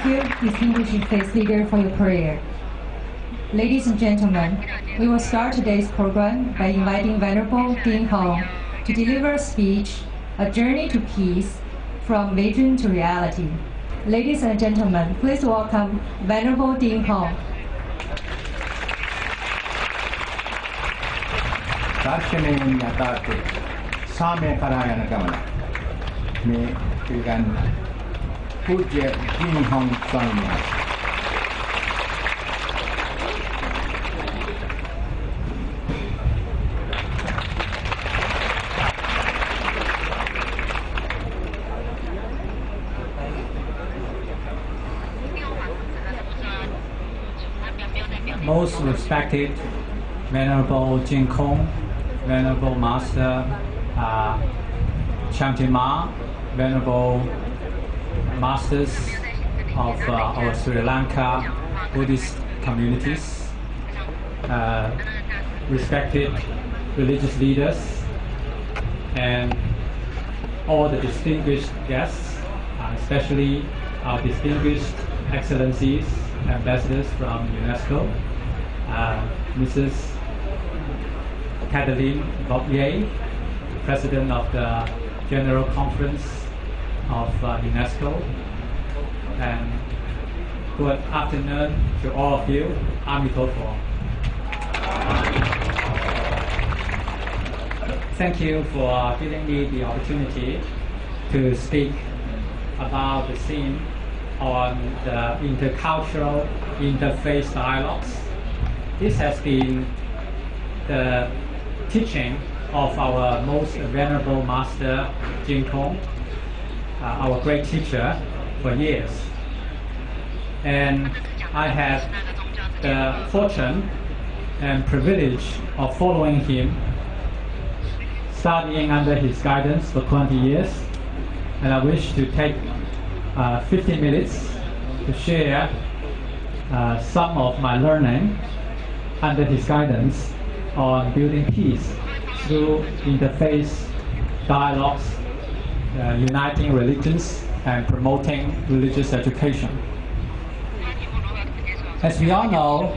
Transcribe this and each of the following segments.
you, distinguished faith leader, for your prayer. Ladies and gentlemen, we will start today's program by inviting Venerable Dinghong to deliver a speech, A Journey to Peace, from Vision to Reality. Ladies and gentlemen, please welcome Venerable Dinghong. 다시는 야다테 사메 가라야나 가마나 미 그간 후제 딩홍 Swami. Most respected Venerable Jingkong, Venerable Master Shantima, Venerable Masters of our Sri Lanka Buddhist communities, respected religious leaders, and all the distinguished guests, especially our distinguished excellencies, ambassadors from UNESCO, Mrs. Kathleen Bobbier, President of the General Conference of UNESCO, and good afternoon to all of you. Amitofo. Thank you for giving me the opportunity to speak about the theme on the intercultural interfaith dialogues. This has been the teaching of our most venerable master Jingkong, our great teacher for years. And I had the fortune and privilege of following him, studying under his guidance for 20 years. And I wish to take 15 minutes to share some of my learning under his guidance on building peace through interfaith dialogues, uniting religions, and promoting religious education. As we all know,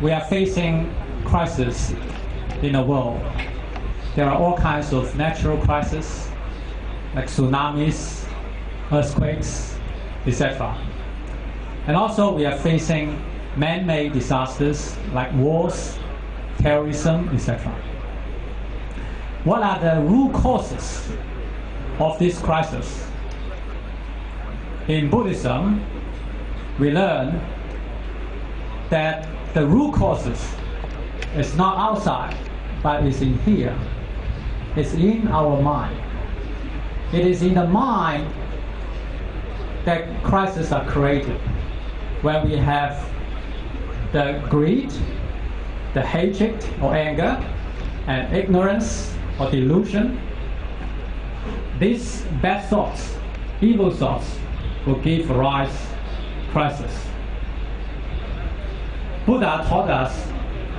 we are facing crises in the world. There are all kinds of natural crises, like tsunamis, earthquakes, etc. And also we are facing man-made disasters like wars, terrorism, etc. What are the root causes of this crisis? In Buddhism, we learn that the root causes is not outside, but is in here. It's in our mind. It is in the mind that crises are created, where we have the greed, the hatred or anger, and ignorance or delusion. These bad thoughts, evil thoughts, will give rise to crisis. Buddha taught us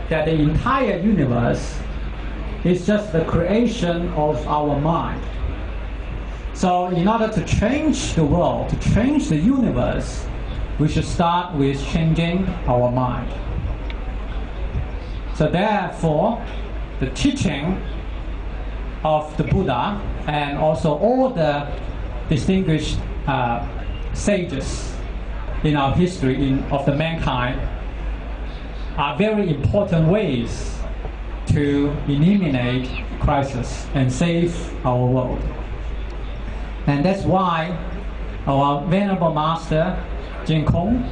that the entire universe is just the creation of our mind. So in order to change the world, to change the universe, we should start with changing our mind. So therefore, the teaching of the Buddha and also all the distinguished sages in our history of the mankind are very important ways to eliminate crisis and save our world. And that's why our Venerable Master Jingkong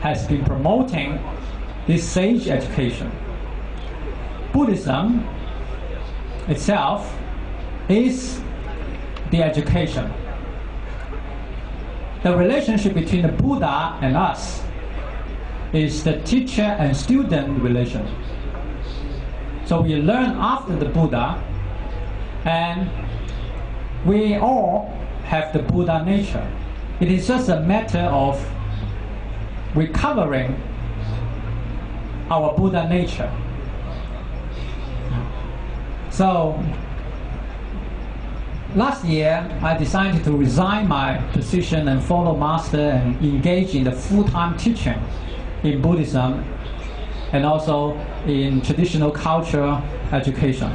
has been promoting this sage education. Buddhism itself is the education. The relationship between the Buddha and us is the teacher and student relation. So we learn after the Buddha, and we all have the Buddha nature. It is just a matter of recovering our Buddha nature. last year, I decided to resign my position and follow Master and engage in the full-time teaching in Buddhism and also in traditional culture education.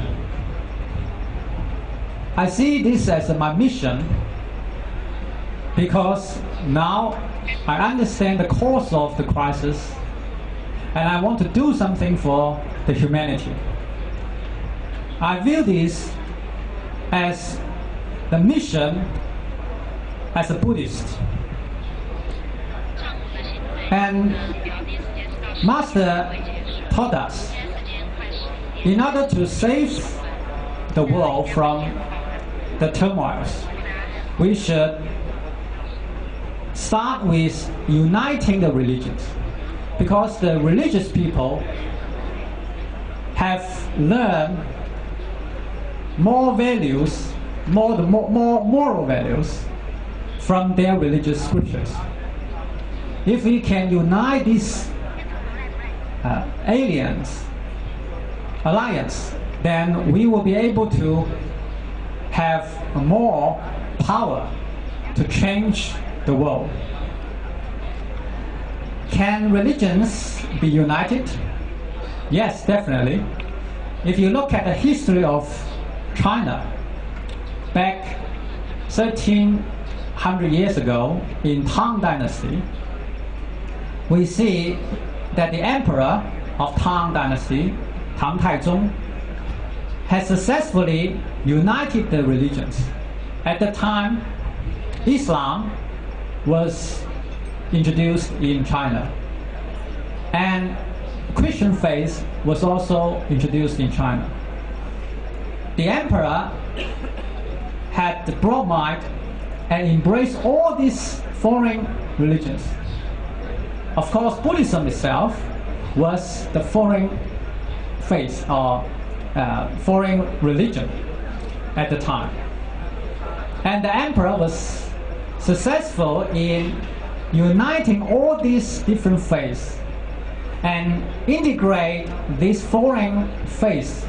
I see this as my mission because now I understand the cause of the crisis and I want to do something for the humanity. I view this as the mission as a Buddhist. And Master taught us, in order to save the world from the turmoils, we should start with uniting the religions, because the religious people have learned more values, more moral values from their religious scriptures. If we can unite these alliance, then we will be able to have more power to change the world. Can religions be united? Yes, definitely. If you look at the history of China, back 1300 years ago in Tang Dynasty, we see that the emperor of Tang Dynasty, Tang Taizong, has successfully united the religions. At the time, Islam was introduced in China, and Christian faith was also introduced in China. The emperor had the broad mind and embraced all these foreign religions. Of course, Buddhism itself was the foreign faith or foreign religion at the time. And the emperor was successful in uniting all these different faiths and integrate these foreign faiths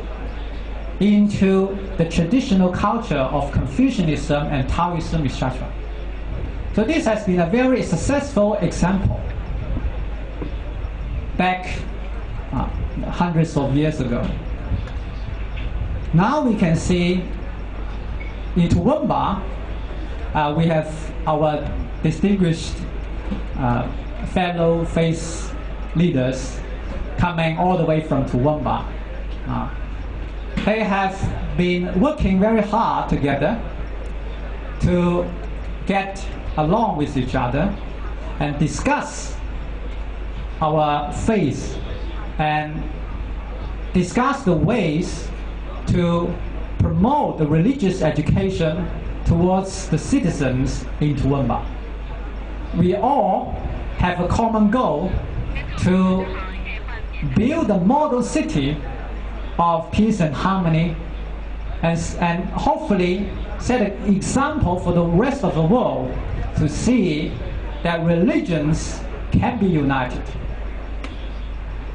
into the traditional culture of Confucianism and Taoism, etc. So this has been a very successful example back hundreds of years ago. Now we can see in Toowoomba, we have our distinguished fellow faith leaders coming all the way from Toowoomba. They have been working very hard together to get along with each other and discuss our faith and discuss the ways to promote the religious education towards the citizens in Toowoomba. We all have a common goal to build a model city of peace and harmony, and hopefully set an example for the rest of the world to see that religions can be united.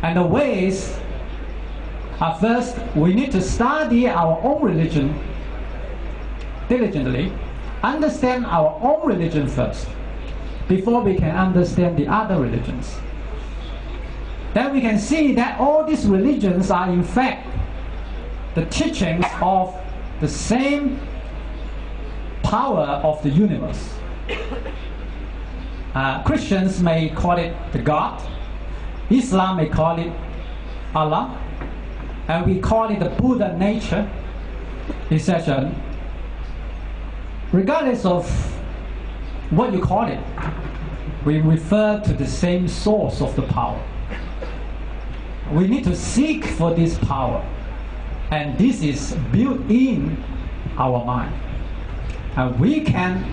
And the ways are, first, we need to study our own religion diligently, understand our own religion first, before we can understand the other religions. Then we can see that all these religions are in fact the teachings of the same power of the universe. Christians may call it the God, Islam may call it Allah, and we call it the Buddha nature, etc. Regardless of what you call it, we refer to the same source of the power. We need to seek for this power, and this is built in our mind. And we can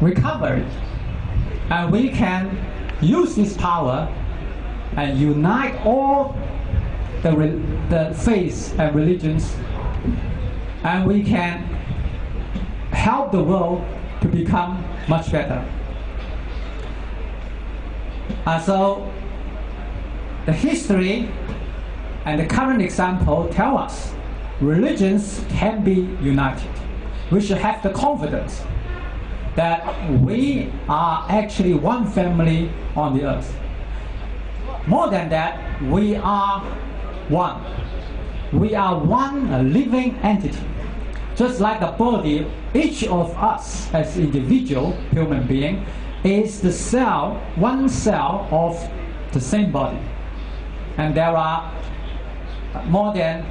recover it, and we can use this power and unite all the faiths and religions, and we can help the world to become much better. So the history and the current example tell us religions can be united. we should have the confidence that we are actually one family on the earth. More than that, we are one. We are one living entity. Just like the body, each of us as individual human being is the cell, one cell of the same body. And there are more than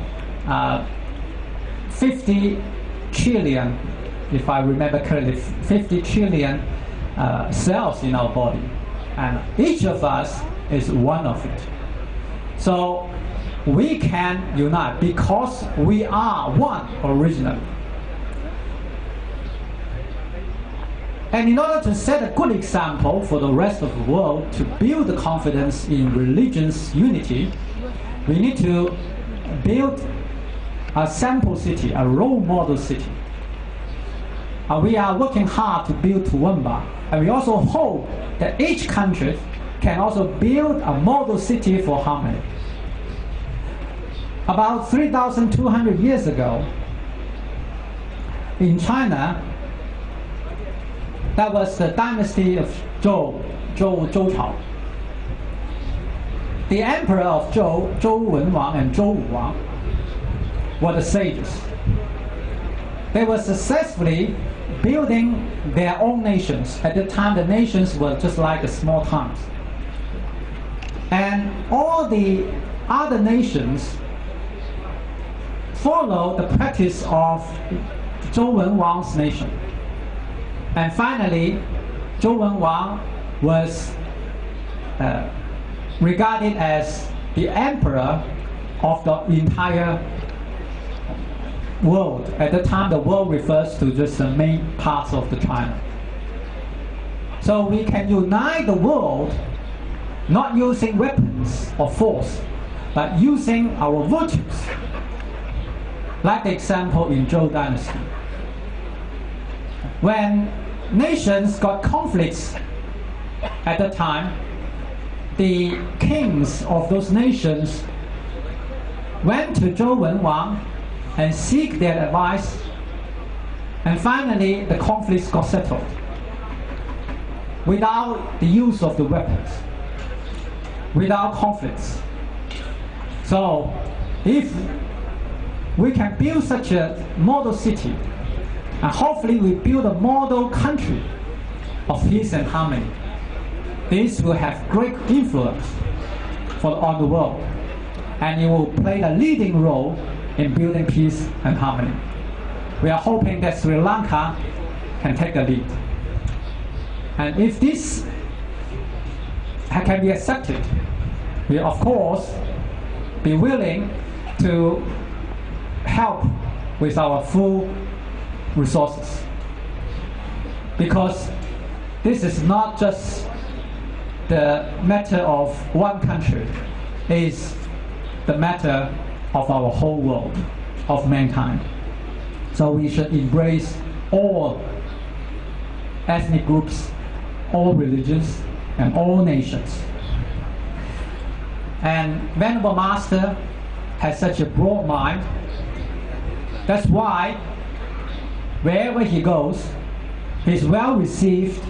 50 trillion, if I remember correctly, 50 trillion cells in our body. And each of us is one of it. So we can unite because we are one originally. And in order to set a good example for the rest of the world to build the confidence in religion's unity, we need to build a sample city, a role model city. We are working hard to build Toowoomba, and we also hope that each country can also build a model city for harmony. About 3,200 years ago, in China, that was the dynasty of Zhou Chao. The emperor of Zhou Wenwang and Zhou Wang, were the sages. They were successfully building their own nations. At the time, the nations were just like the small towns. And all the other nations followed the practice of Zhou Wenwang's nation. And finally, Zhou Wenwang was regarded as the emperor of the entire world. At the time, the world refers to just the main parts of the China. So we can unite the world not using weapons or force, but using our virtues, like the example in Zhou dynasty. When nations got conflicts at the time, the kings of those nations went to Zhou Wenwang and seek their advice, and finally the conflicts got settled without the use of the weapons, without conflicts. So if we can build such a model city, and hopefully we build a model country of peace and harmony, this will have great influence on the world, and it will play a leading role in building peace and harmony. We are hoping that Sri Lanka can take the lead. And if this can be accepted, we of course be willing to help with our full resources. Because this is not just the matter of one country, it is the matter of our whole world, of mankind. So we should embrace all ethnic groups, all religions, and all nations. And Venerable Master has such a broad mind. That's why wherever he goes, he's well received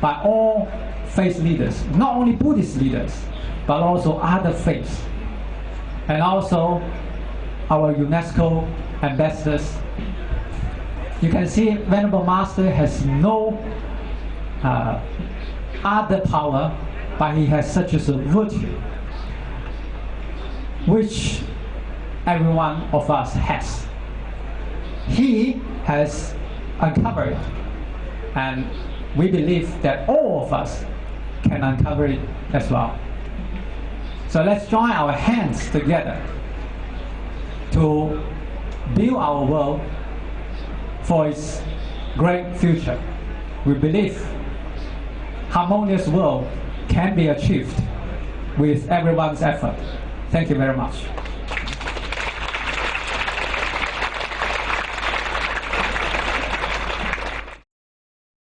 by all faith leaders, not only Buddhist leaders, but also other faiths, and also our UNESCO ambassadors. You can see Venerable Master has no other power, but he has such a virtue, which every one of us has. He has uncovered it, and we believe that all of us can uncover it as well. So let's join our hands together to build our world for its great future. We believe harmonious world can be achieved with everyone's effort. Thank you very much.